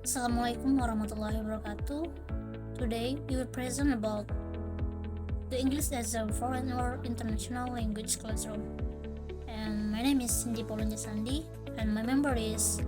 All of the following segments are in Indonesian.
Assalamualaikum warahmatullahi wabarakatuh. Today we will present about the English as a foreign or international language classroom. And my name is Cindy Paulunja Sandi, and my member is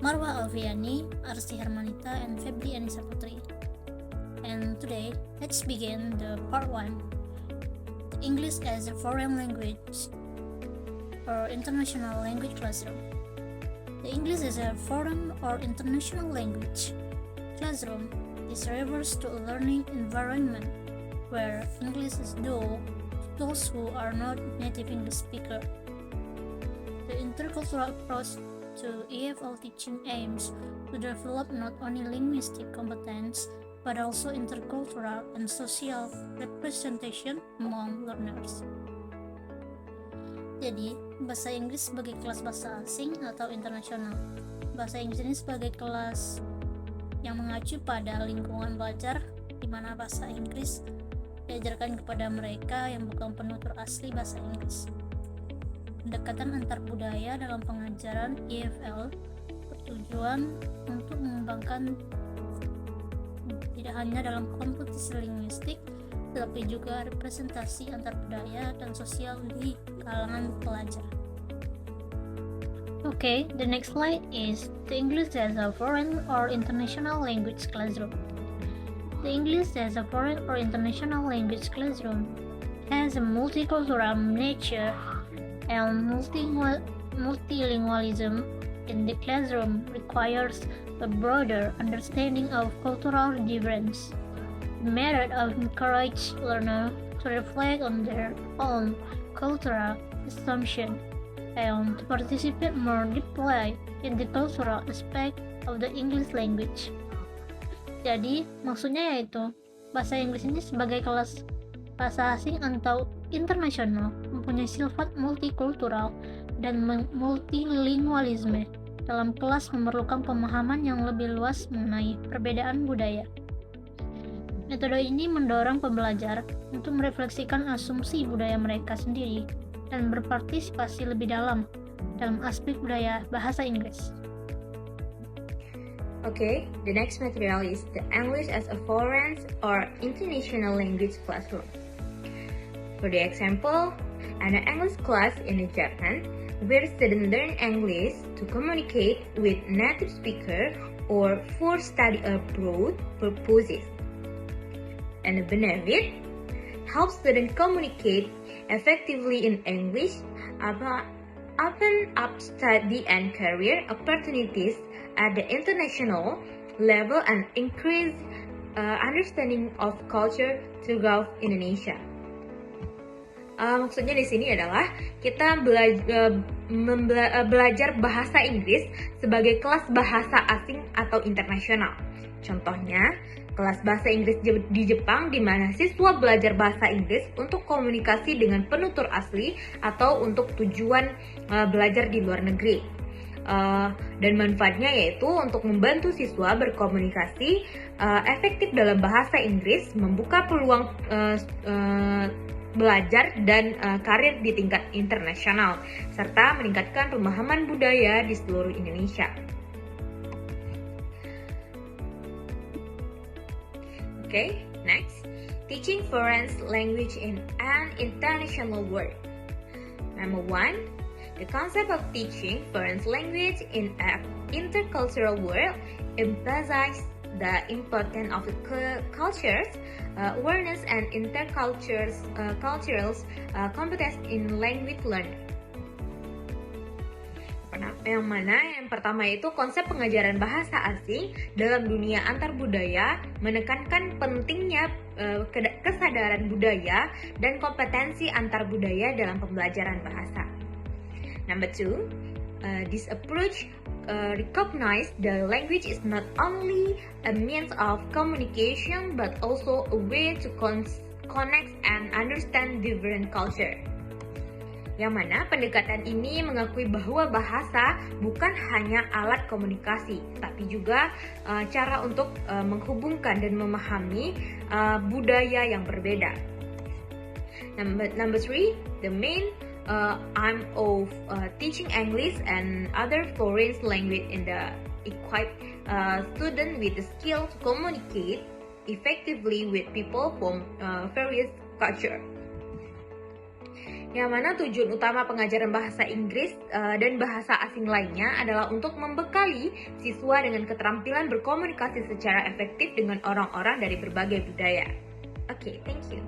Marwa Alfiani, Arsti Hermanita, and Febri Anissa Putri. And today, let's begin the part 1, the English as a foreign language or international language classroom. The English is a foreign or international language classroom. This refers to a learning environment where English is taught to those who are not native English speaker. The intercultural approach to EFL teaching aims to develop not only linguistic competence but also intercultural and social representation among learners. Jadi, bahasa Inggris sebagai kelas bahasa asing atau internasional. Bahasa Inggris ini sebagai kelas yang mengacu pada lingkungan belajar di mana bahasa Inggris diajarkan kepada mereka yang bukan penutur asli bahasa Inggris. Pendekatan antar budaya dalam pengajaran EFL bertujuan untuk mengembangkan tidak hanya dalam kompetisi linguistik, tetapi juga representasi antar budaya dan sosial di kalangan pelajar. Okay, the next slide is the English as a foreign or international language classroom. The English as a foreign or international language classroom has a multicultural nature and multilingualism in the classroom requires a broader understanding of cultural difference. The method of encourage learners to reflect on their own cultural assumption and to participate more deeply in the cultural aspect of the English language. Jadi, maksudnya yaitu bahasa Inggris ini sebagai kelas bahasa asing atau internasional mempunyai sifat multikultural dan multilingualisme. Dalam kelas memerlukan pemahaman yang lebih luas mengenai perbedaan budaya. Metode ini mendorong pembelajar untuk merefleksikan asumsi budaya mereka sendiri dan berpartisipasi lebih dalam aspek budaya bahasa Inggris. Okay, the next material is the English as a foreign or international language classroom. For the example, an English class in Japan where students learn English to communicate with native speaker or for study abroad purposes. And the benefit helps students communicate effectively in English, open up study and career opportunities at the international level and increase understanding of culture throughout Indonesia. Maksudnya di sini adalah kita belajar bahasa Inggris sebagai kelas bahasa asing atau internasional. Contohnya, kelas bahasa Inggris di Jepang di mana siswa belajar bahasa Inggris untuk komunikasi dengan penutur asli atau untuk tujuan belajar di luar negeri. Dan manfaatnya yaitu untuk membantu siswa berkomunikasi efektif dalam bahasa Inggris, membuka peluang belajar dan karir di tingkat internasional, serta meningkatkan pemahaman budaya di seluruh Indonesia. Okay, next, teaching foreign language in an international world. Number 1, the concept of teaching foreign language in an intercultural world emphasizes the importance of cultures, awareness and intercultural competence in language learning. Yang pertama itu konsep pengajaran bahasa asing dalam dunia antar budaya menekankan pentingnya kesadaran budaya dan kompetensi antar budaya dalam pembelajaran bahasa. Number 2, this approach recognize the language is not only a means of communication but also a way to connect and understand different culture. Yang mana pendekatan ini mengakui bahwa bahasa bukan hanya alat komunikasi, tapi juga cara untuk menghubungkan dan memahami budaya yang berbeda. Number 3, the main I'm of teaching English and other foreign language in the equip student with the skill to communicate effectively with people from various culture. Yang mana tujuan utama pengajaran bahasa Inggris dan bahasa asing lainnya adalah untuk membekali siswa dengan keterampilan berkomunikasi secara efektif dengan orang-orang dari berbagai budaya. Okay, thank you.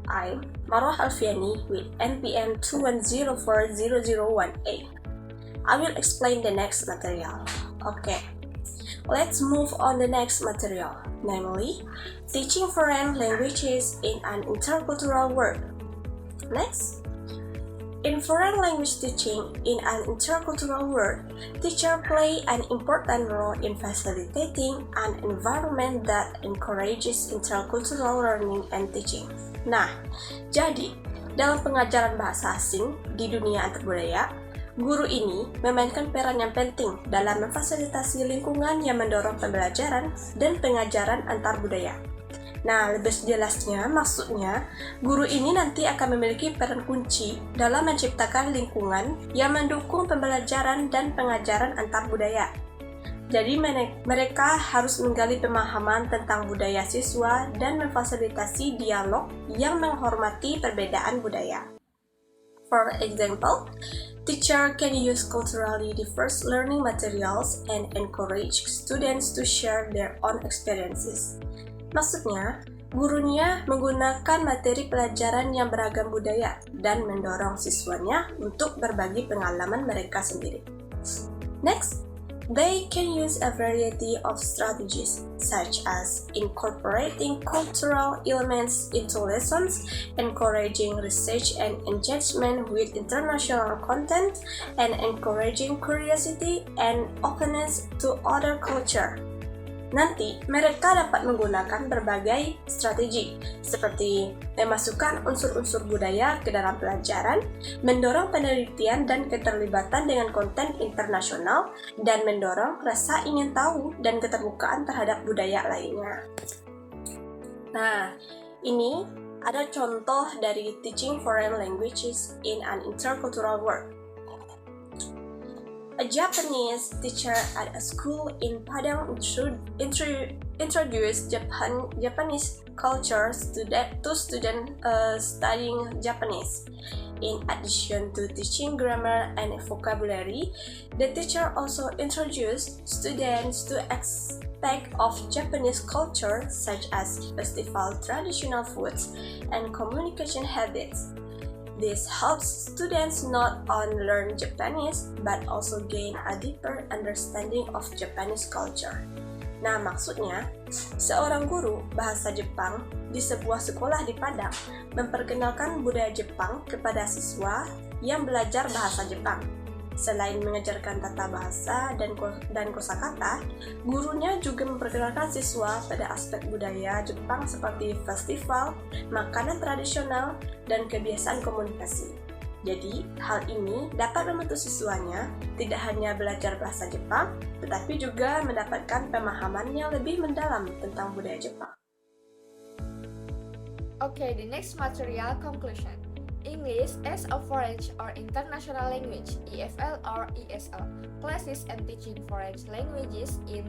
I'm Marwah Alfiani with NPM 2104001A. I will explain the next material. Okay, let's move on the next material, namely, teaching foreign languages in an intercultural world. Next, in foreign language teaching in an intercultural world, teachers play an important role in facilitating an environment that encourages intercultural learning and teaching. Nah, jadi dalam pengajaran bahasa asing di dunia antarbudaya, guru ini memainkan peran yang penting dalam memfasilitasi lingkungan yang mendorong pembelajaran dan pengajaran antarbudaya. Nah, lebih jelasnya, maksudnya, guru ini nanti akan memiliki peran kunci dalam menciptakan lingkungan yang mendukung pembelajaran dan pengajaran antar budaya. Jadi, mereka harus menggali pemahaman tentang budaya siswa dan memfasilitasi dialog yang menghormati perbedaan budaya. For example, teacher can use culturally diverse learning materials and encourage students to share their own experiences. Maksudnya, gurunya menggunakan materi pelajaran yang beragam budaya dan mendorong siswanya untuk berbagi pengalaman mereka sendiri. Next, they can use a variety of strategies, such as incorporating cultural elements into lessons, encouraging research and engagement with international content, and encouraging curiosity and openness to other culture. Nanti, mereka dapat menggunakan berbagai strategi, seperti memasukkan unsur-unsur budaya ke dalam pelajaran, mendorong penelitian dan keterlibatan dengan konten internasional, dan mendorong rasa ingin tahu dan keterbukaan terhadap budaya lainnya. Nah, ini ada contoh dari teaching foreign languages in an intercultural world. A Japanese teacher at a school in Padang introduced Japanese culture to students studying Japanese. In addition to teaching grammar and vocabulary, the teacher also introduced students to aspects of Japanese culture such as festival traditional foods and communication habits. This helps students not only learn Japanese but also gain a deeper understanding of Japanese culture. Nah, maksudnya, seorang guru bahasa Jepang di sebuah sekolah di Padang memperkenalkan budaya Jepang kepada siswa yang belajar bahasa Jepang. Selain mengajarkan tata bahasa dan kosakata, gurunya juga memperkenalkan siswa pada aspek budaya Jepang seperti festival, makanan tradisional, dan kebiasaan komunikasi. Jadi, hal ini dapat membantu siswanya tidak hanya belajar bahasa Jepang, tetapi juga mendapatkan pemahaman yang lebih mendalam tentang budaya Jepang. Okay, the next material conclusion. English as a foreign or international language, EFL or ESL, classes and teaching foreign languages in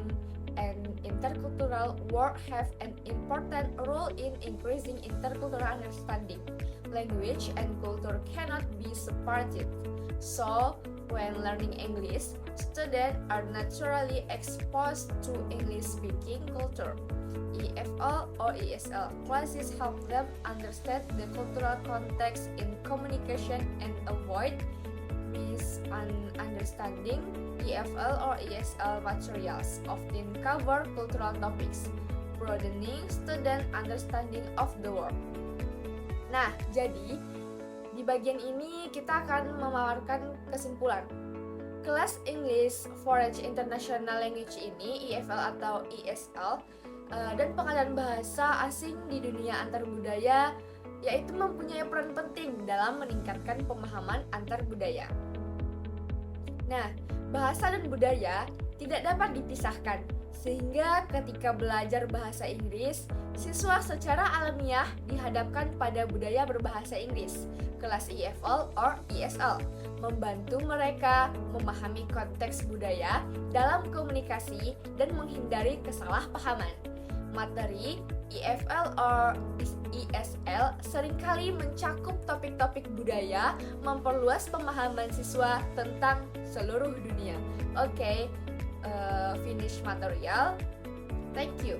an intercultural world have an important role in increasing intercultural understanding. Language and culture cannot be separated. So, when learning English, students are naturally exposed to English-speaking culture. EFL or ESL classes help them understand the cultural context in communication and avoid misunderstanding. EFL or ESL materials often cover cultural topics, broadening student understanding of the world. Nah, jadi di bagian ini kita akan memaparkan kesimpulan. Kelas English Foreign International Language ini, EFL atau ESL, dan pengajaran bahasa asing di dunia antar budaya, yaitu mempunyai peran penting dalam meningkatkan pemahaman antar budaya. Nah, bahasa dan budaya tidak dapat dipisahkan, sehingga ketika belajar bahasa Inggris, Siswa secara alamiah dihadapkan pada budaya berbahasa Inggris, kelas EFL or ESL, membantu mereka memahami konteks budaya dalam komunikasi dan menghindari kesalahpahaman. Materi EFL or ESL seringkali mencakup topik-topik budaya, memperluas pemahaman siswa tentang seluruh dunia. Finish material. Thank you.